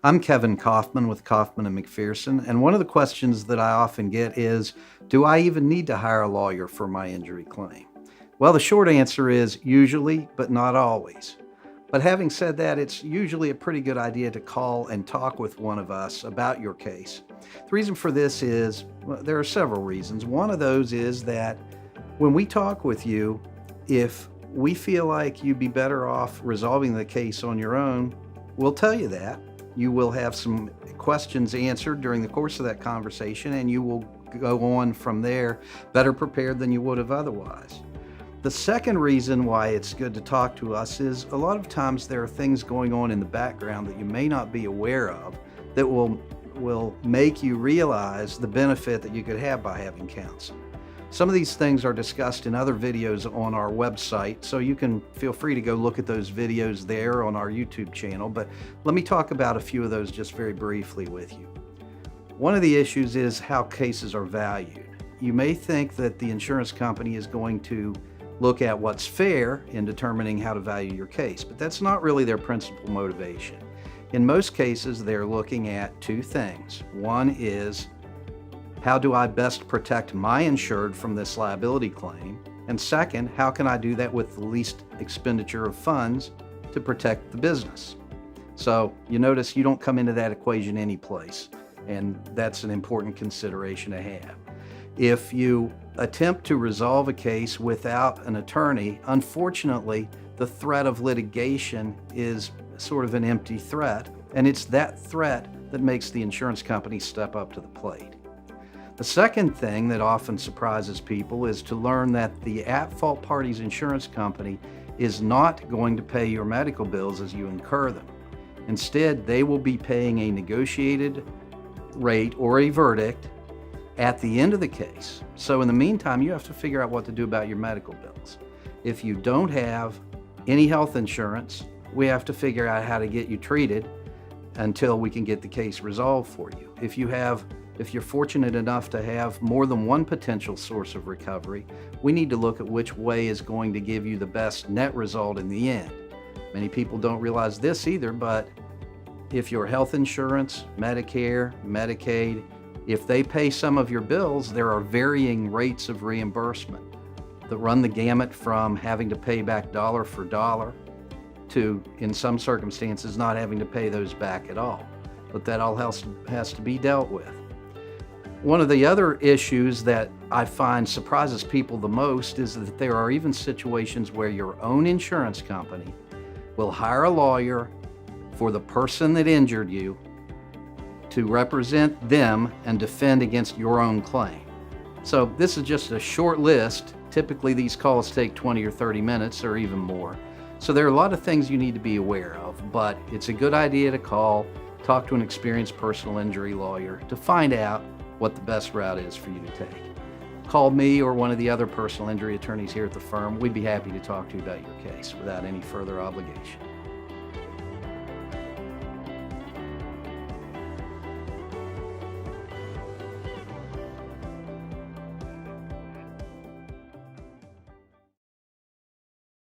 I'm Kevin Kaufman with Kaufman and McPherson, and one of the questions that I often get is, do I even need to hire a lawyer for my injury claim? Well, the short answer is usually, but not always. But having said that, it's usually a pretty good idea to call and talk with one of us about your case. The reason for this is, well, there are several reasons. One of those is that when we talk with you, if we feel like you'd be better off resolving the case on your own, we'll tell you that. You will have some questions answered during the course of that conversation, and you will go on from there better prepared than you would have otherwise. The second reason why it's good to talk to us is a lot of times there are things going on in the background that you may not be aware of that will make you realize the benefit that you could have by having counsel. Some of these things are discussed in other videos on our website, so you can feel free to go look at those videos there on our YouTube channel, but let me talk about a few of those just very briefly with you. One of the issues is how cases are valued. You may think that the insurance company is going to look at what's fair in determining how to value your case, but that's not really their principal motivation. In most cases, they're looking at two things. One is, how do I best protect my insured from this liability claim? And second, how can I do that with the least expenditure of funds to protect the business? So you notice you don't come into that equation any place, and that's an important consideration to have. If you attempt to resolve a case without an attorney, unfortunately, the threat of litigation is sort of an empty threat, and it's that threat that makes the insurance company step up to the plate. The second thing that often surprises people is to learn that the at-fault party's insurance company is not going to pay your medical bills as you incur them. Instead, they will be paying a negotiated rate or a verdict at the end of the case. So in the meantime, you have to figure out what to do about your medical bills. If you don't have any health insurance, we have to figure out how to get you treated until we can get the case resolved for you. If you're fortunate enough to have more than one potential source of recovery, we need to look at which way is going to give you the best net result in the end. Many people don't realize this either, but if your health insurance, Medicare, Medicaid, if they pay some of your bills, there are varying rates of reimbursement that run the gamut from having to pay back dollar for dollar to, in some circumstances, not having to pay those back at all. But that all has to be dealt with. One of the other issues that I find surprises people the most is that there are even situations where your own insurance company will hire a lawyer for the person that injured you to represent them and defend against your own claim. So this is just a short list. Typically these calls take 20 or 30 minutes or even more. So there are a lot of things you need to be aware of, but it's a good idea to talk to an experienced personal injury lawyer to find out what the best route is for you to take. Call me or one of the other personal injury attorneys here at the firm. We'd be happy to talk to you about your case without any further obligation.